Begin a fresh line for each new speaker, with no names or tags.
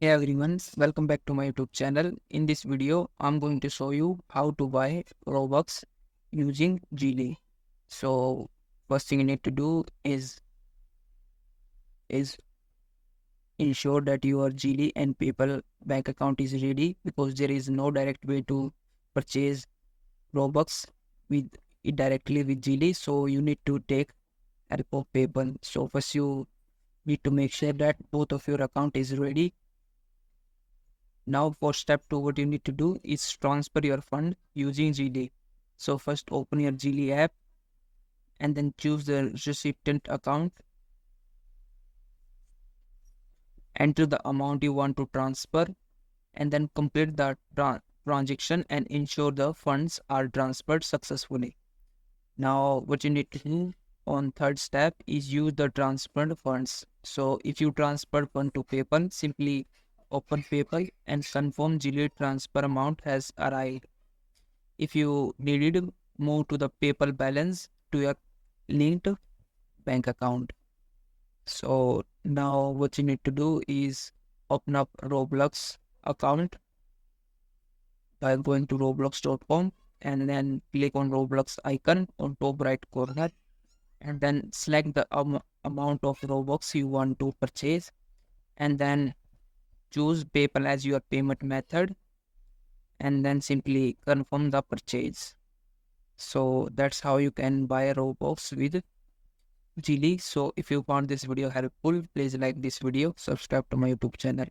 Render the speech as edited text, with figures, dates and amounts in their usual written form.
Hey everyone, welcome back to my YouTube channel. In this video, I'm going to show you how to buy Robux using Zelle. So first thing you need to do is ensure that your Zelle and PayPal bank account is ready because there is no direct way to purchase Robux with it directly with Zelle. So you need to take help of PayPal. So first you need to make sure that both of your account is ready. Now for step 2, what you need to do is transfer your fund using Zelle. So first open your Zelle app and then choose the recipient account, enter the amount you want to transfer and then complete the transaction and ensure the funds are transferred successfully. Now what you need to do on third step is use the transferred funds. So if you transfer fund to PayPal, simply open PayPal and confirm Zelle transfer amount has arrived. If you needed, move to the PayPal balance to your linked bank account. So now what you need to do is open up Roblox account by going to roblox.com and then click on Roblox icon on top right corner and then select the amount of Robux you want to purchase and then choose PayPal as your payment method and then simply confirm the purchase. So that's how you can buy Robux with Zelle. So if you found this video helpful, please like this video, subscribe to my YouTube channel.